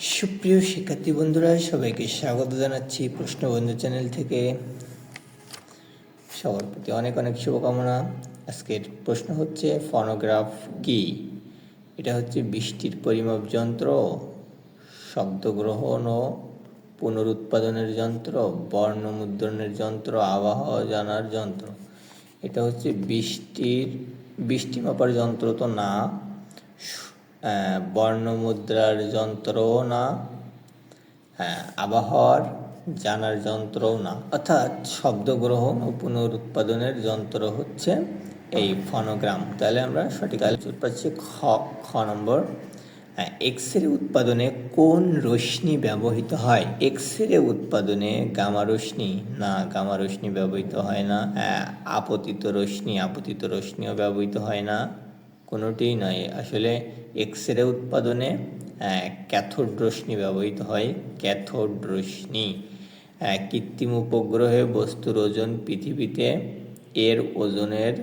সুপ্রিয় শিক্ষার্থী বন্ধুরা, সবাইকে স্বাগত জানাচ্ছি প্রশ্নবন্ধু চ্যানেল থেকে। সবার প্রতি অনেক অনেক শুভকামনা। আজকের প্রশ্ন হচ্ছে, ফনোগ্রাফ কি? এটা হচ্ছে বৃষ্টির পরিমাপ যন্ত্র, শব্দ গ্রহণ ও পুনরুৎপাদনের যন্ত্র, বর্ণ মুদ্রণের যন্ত্র, আবহাওয়া জানার যন্ত্র। এটা হচ্ছে বৃষ্টি মাপার যন্ত্র তো না, বর্ণমুদ্রার যন্ত্রও না, আবহাওয়ার জানার যন্ত্রও না, অর্থাৎ শব্দ গ্রহণ ও পুনরুৎপাদনের যন্ত্র হচ্ছে এই ফনোগ্রাম। তাহলে আমরা সঠিক উত্তর পাচ্ছি খ নম্বর। এক্স রে উৎপাদনে কোন রশ্মি ব্যবহৃত হয়? এক্স রে উৎপাদনে গামা রশ্মি না, গামা রশ্মি ব্যবহৃত হয় না। আপতিত রশ্মিও ব্যবহৃত হয় না, কোনোটিই নয়। আসলে এক্স রে উৎপাদনে ক্যাথোড রশ্মি ব্যবহৃত হয়, ক্যাথোড রশ্মি। কৃত্রিম উপগ্রহে বস্তুর ওজন পৃথিবীতে এর ওজনের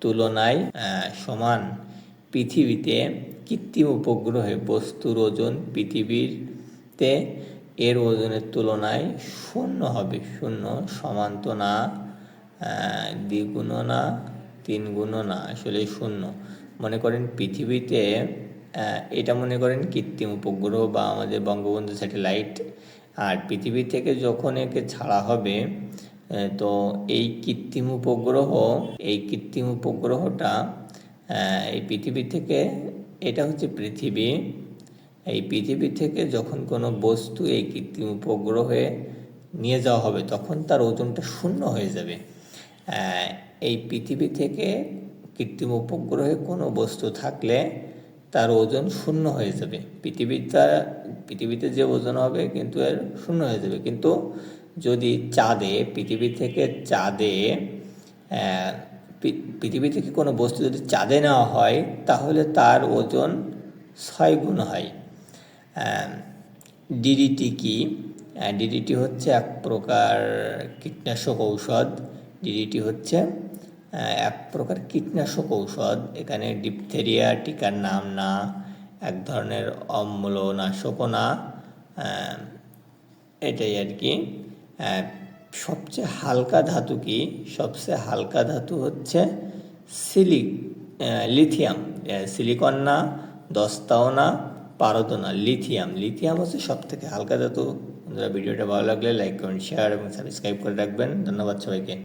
তুলনায় সমান। পৃথিবীতে কৃত্রিম উপগ্রহে বস্তুর ওজন পৃথিবীতে এর ওজনের তুলনায় শূন্য হবে। শূন্য, সমান তো না, দ্বিগুণও না, তিনগুণও না, আসলে শূন্য। মনে করেন পৃথিবীতে, এটা মনে করেন কৃত্রিম উপগ্রহ বা আমাদের বঙ্গবন্ধু স্যাটেলাইট। আর পৃথিবী থেকে যখন একে ছাড়া হবে, তো এই কৃত্রিম উপগ্রহটা এই পৃথিবী থেকে, এটা হচ্ছে পৃথিবী, এই পৃথিবী থেকে যখন কোনো বস্তু এই কৃত্রিম উপগ্রহে নিয়ে যাওয়া হবে, তখন তার ওজনটা শূন্য হয়ে যাবে। এই পৃথিবী থেকে কৃত্রিম উপগ্রহে কোনো বস্তু থাকলে তার ওজন শূন্য হয়ে যাবে। পৃথিবীতে যে ওজন হবে কিন্তু এর শূন্য হয়ে যাবে। কিন্তু যদি পৃথিবী থেকে কোনো বস্তু যদি চাঁদে নেওয়া হয়, তাহলে তার ওজন 6 গুণ হয়। ডিডিটি কি? ডিডিটি হচ্ছে এক প্রকার কীটনাশক ঔষধ। ডিডিটি হচ্ছে এক প্রকার কীটনাশক ঔষধ। এখানে ডিপথেরিয়া টিকার নাম না, এক ধরনের অম্লনাশকও না, এটাই আর কি। সবচেয়ে হালকা ধাতু কি? সবচেয়ে হালকা ধাতু হচ্ছে লিথিয়াম। সিলিকন না, দস্তাও না, পারদও না, লিথিয়াম হচ্ছে সব থেকে হালকা ধাতু। ভিডিওটা ভালো লাগলে লাইক, কমেন্ট, শেয়ার এবং সাবস্ক্রাইব করে রাখবেন। ধন্যবাদ সবাইকে।